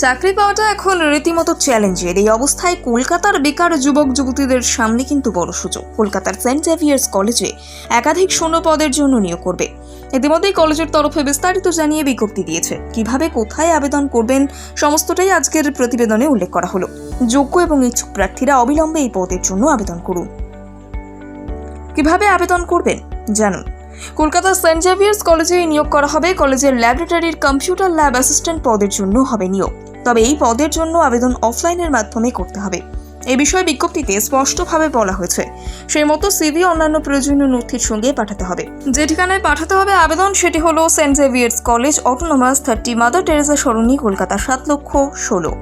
চাকরি পাওয়াটা এখন রীতিমতো চ্যালেঞ্জের। এই অবস্থায় কলকাতার বেকার যুবক যুবতীদের সামনে কিন্তু বড় সুযোগ। কলকাতার সেন্ট জেভিয়ার্স কলেজে একাধিক শূন্য পদের জন্য নিয়োগ করবে। ইতিমধ্যেই কলেজের তরফে বিস্তারিত জানিয়ে বিজ্ঞপ্তি দিয়েছে। কিভাবে কোথায় আবেদন করবেন সমস্তটাই আজকের প্রতিবেদনে উল্লেখ করা হলো। যোগ্য এবং ইচ্ছুক প্রার্থীরা অবিলম্বে এই পদের জন্য আবেদন করুন। কিভাবে আবেদন করবেন জানুন। কলকাতার সেন্ট জেভিয়ার্স কলেজে নিয়োগ করা হবে। কলেজের ল্যাবরেটরির কম্পিউটার ল্যাব অ্যাসিস্ট্যান্ট পদের জন্য হবে নিয়োগ। তবে এই পদের জন্য আবেদন অফলাইনের মাধ্যমে করতে হবে। এই বিষয়ে বিজ্ঞপ্তিতে স্পষ্টভাবে বলা হয়েছে। সেই মতো সিভি অন্যান্য প্রয়োজনীয় নথির সঙ্গে পাঠাতে হবে। যে ঠিকানায় পাঠাতে হবে আবেদন সেটি হলো Saint Xavier's College, autonomous 30, Mother Teresa Sarani, Kolkata 7,16,000।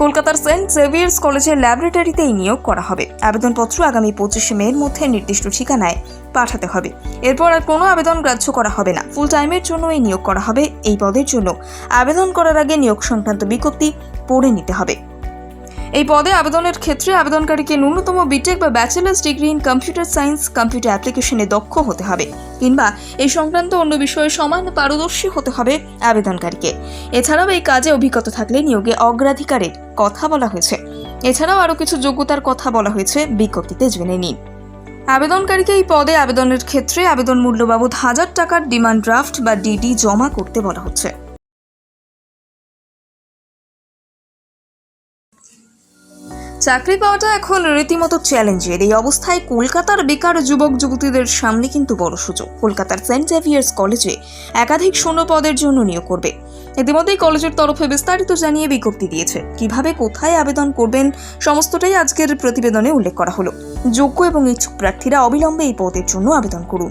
কলকাতার সেন্ট জেভিয়ার্স কলেজের ল্যাবরেটরিতেই নিয়োগ করা হবে। আবেদনপত্র আগামী 25 মের মধ্যে নির্দিষ্ট ঠিকানায় পাঠাতে হবে। এরপর আর কোনো আবেদন গ্রাহ্য করা হবে না। ফুল টাইমের জন্য এই নিয়োগ করা হবে। এই পদের জন্য আবেদন করার আগে নিয়োগ সংক্রান্ত বিজ্ঞপ্তি পড়ে নিতে হবে। এই পদে আবেদনের ক্ষেত্রে আবেদনকারীকে ন্যূনতম বিটেক বা bachelor's degree in computer science, computer অ্যাপ্লিকেশনে দক্ষ হতে হবে কিংবা এই সংক্রান্ত অন্য বিষয়ে সমান পারদর্শী হতে হবে আবেদনকারীকে। এছাড়াও এই কাজে অভিজ্ঞতা থাকলে নিয়োগে অগ্রাধিকারের কথা বলা হয়েছে। এছাড়াও আরও কিছু যোগ্যতার কথা বলা হয়েছে, বিজ্ঞপ্তিতে জেনে নিন। আবেদনকারীকে এই পদে আবেদনের ক্ষেত্রে আবেদন মূল্য বাবদ 1000 টাকার ডিমান্ড ড্রাফট বা ডিডি জমা করতে বলা হচ্ছে। চাকরি পাওয়াটা এখন রীতিমতো চ্যালেঞ্জের। এই অবস্থায় কলকাতার বেকার যুবক যুবতীদের সামনে কিন্তু বড় সুযোগ। কলকাতার সেন্ট জেভিয়ার্স কলেজে একাধিক শূন্য পদের জন্য নিয়োগ করবে। ইতিমধ্যেই কলেজের তরফে বিস্তারিত জানিয়ে বিজ্ঞপ্তি দিয়েছে। কিভাবে কোথায় আবেদন করবেন সমস্তটাই আজকের প্রতিবেদনে উল্লেখ করা হলো। যোগ্য এবং ইচ্ছুক প্রার্থীরা অবিলম্বে এই পদের জন্য আবেদন করুন।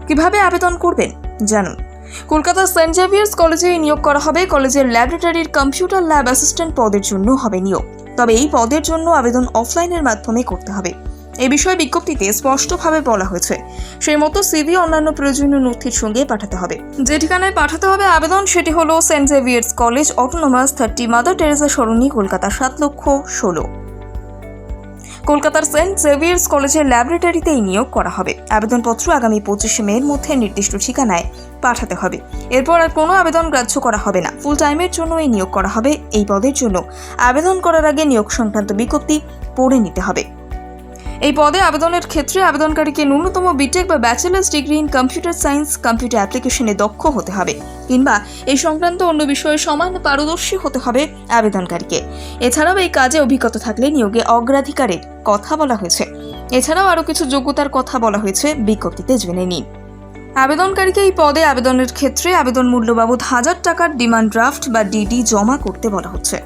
কিভাবে আবেদন করবেন জানুন। কলকাতার সেন্ট জেভিয়ার্স কলেজে নিয়োগ করা হবে। কলেজের ল্যাবরেটরির কম্পিউটার ল্যাব অ্যাসিস্ট্যান্ট পদের জন্য হবে নিয়োগ। তবে এই পদের জন্য আবেদন অফলাইনের মাধ্যমে করতে হবে। এই বিষয়ে বিজ্ঞপ্তিতে স্পষ্টভাবে বলা হয়েছে। সেই মতো সিভি অন্যান্য প্রয়োজনীয় নথির সঙ্গে পাঠাতে হবে। যে ঠিকানায় পাঠাতে হবে আবেদন সেটি হলো Saint Xavier's College, autonomous 30, Mother Teresa Sarani, Kolkata 7,16,000। কলকাতার সেন্ট জেভিয়ার্স কলেজের ল্যাবরেটরিতেই নিয়োগ করা হবে। আবেদনপত্র আগামী 25 মের মধ্যে নির্দিষ্ট ঠিকানায় পাঠাতে হবে। এরপর আর কোনো আবেদন গ্রাহ্য করা হবে না। ফুল টাইমের জন্য এই নিয়োগ করা হবে। এই পদের জন্য আবেদন করার আগে নিয়োগ সংক্রান্ত বিজ্ঞপ্তি পড়ে নিতে হবে। এই পদে আবেদনের ক্ষেত্রে আবেদনকারীকে ন্যূনতম বিটেক বা bachelor's degree in computer science, computer অ্যাপ্লিকেশনে দক্ষ হতে হবে কিংবা এই সংক্রান্ত অন্য বিষয়ে সমান পারদর্শী হতে হবে আবেদনকারীকে। এছাড়াও এই কাজে অভিজ্ঞতা থাকলে নিয়োগে অগ্রাধিকারের কথা বলা হয়েছে। এছাড়াও আরও কিছু যোগ্যতার কথা বলা হয়েছে, বিজ্ঞপ্তিতে জেনে নিন। আবেদনকারীকে এই পদে আবেদনের ক্ষেত্রে আবেদন মূল্য বাবদ 1000 টাকার ডিমান্ড ড্রাফট বা ডিডি জমা করতে বলা হচ্ছে।